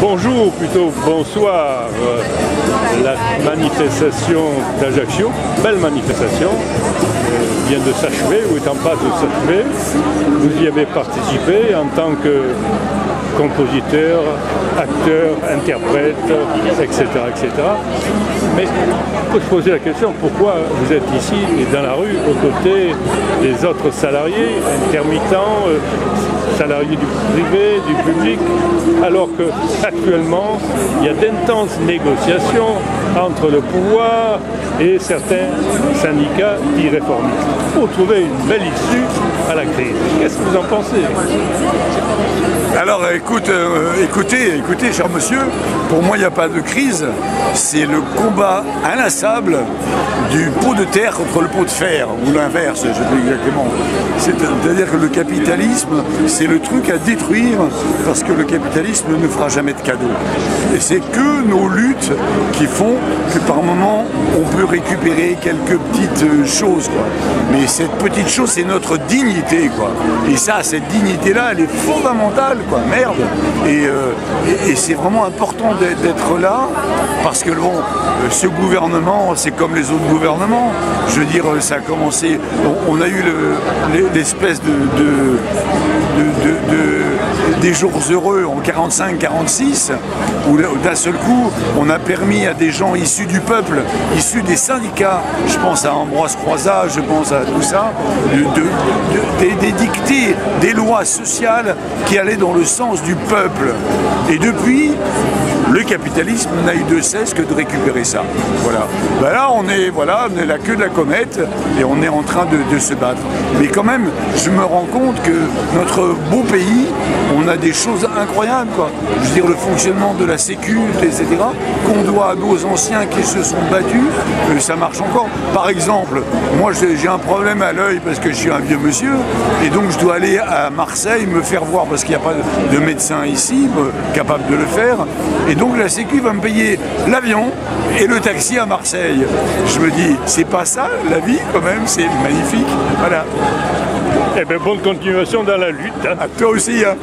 Bonjour, plutôt bonsoir. La manifestation d'Ajaccio, belle manifestation, vient de s'achever ou est en passe de s'achever. Vous y avez participé en tant que compositeur, acteur, interprète, etc., etc. Mais on peut se poser la question, pourquoi vous êtes ici et dans la rue aux côtés des autres salariés, intermittents, salariés du privé, du public, alors qu'actuellement, il y a d'intenses négociations entre le pouvoir et certains syndicats dits réformistes pour trouver une belle issue à la crise. Qu'est-ce que vous en pensez ? Alors écoutez, cher monsieur, pour moi il n'y a pas de crise, c'est le combat inlassable du pot de terre contre le pot de fer, ou l'inverse, je dis exactement. C'est-à-dire que le capitalisme, c'est le truc à détruire, parce que le capitalisme ne fera jamais de cadeaux. Et c'est que nos luttes qui font que par moment, on peut récupérer quelques petites choses, quoi. Mais cette petite chose, c'est notre dignité, quoi. Et ça, cette dignité-là, elle est fondamentale, quoi. Merde. Et c'est vraiment important d'être là, parce que bon, ce gouvernement, c'est comme les autres gouvernements. Je veux dire, ça a commencé, on a eu l'espèce des jours heureux en 45-46, où d'un seul coup, on a permis à des gens issus du peuple, issus des syndicats, je pense à Ambroise Croizat, je pense à tout ça, d'édicter des lois sociales qui allaient dans le sens du peuple. Et depuis, le capitalisme n'a eu de cesse que de récupérer ça. Voilà. Ben là, on est la queue de la comète et on est en train de se battre. Mais quand même, je me rends compte que notre beau pays, on a des choses incroyables, quoi. Je veux dire, le fonctionnement de la sécu, etc., qu'on doit à nos anciens qui se sont battus, ça marche encore. Par exemple, moi j'ai un problème à l'œil parce que je suis un vieux monsieur, et donc je dois aller à Marseille me faire voir parce qu'il n'y a pas de médecin ici capable de le faire. Et donc la sécu va me payer l'avion et le taxi à Marseille. Je me dis, c'est pas ça la vie quand même, c'est magnifique. Voilà. Eh bien, bonne continuation dans la lutte. Hein. À toi aussi. Hein.